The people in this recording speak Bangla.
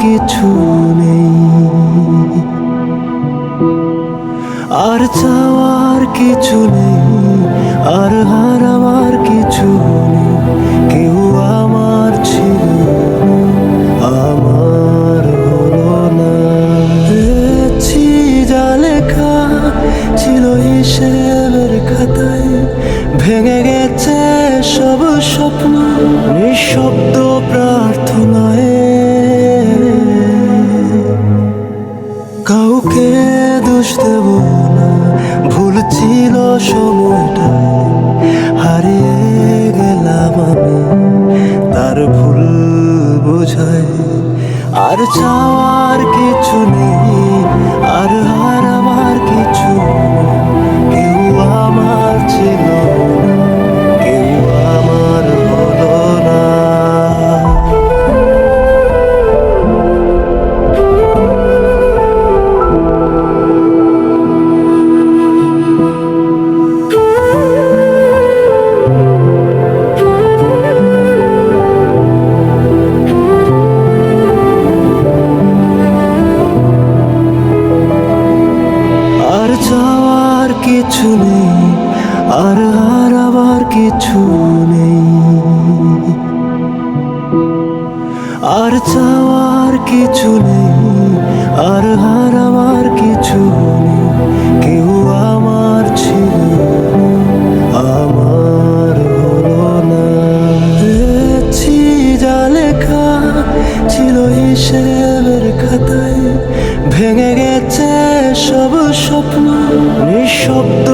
কিছু নেই, আর চাওয়ার কিছু নেই, আর হারাবার কিছু নেই। কেউ আমার ছিল, আমার হলো না। পেয়েছি যা লেখা ছিল হিসেবের খাতায়, ভেঙে গেছে সব স্বপ্ন নিঃশব্দ প্রার্থনায়। কাউকে দোষ দেব না, ভুল ছিল সময়টায়, হারিয়ে গেলাম আমি তার ভুল বোঝায়। আর চাওয়ার কিছু নেই, আর হারাবার কিছু নেই। কেউ আমার ছিল না, কেউ আমার হলো না। আর চাওয়ার কিছু নেই, আর হারাবার কিছু নেই। আর চাওয়ার কিছু নেই, আর হারাবার কিছু নেই। কেউ আমার ছিল, আমার হলো না। পেয়েছি যা লেখা ছিল হিসেবের খাতায়, ভেঙে গেছে সব স্বপ্ন নিঃশব্দ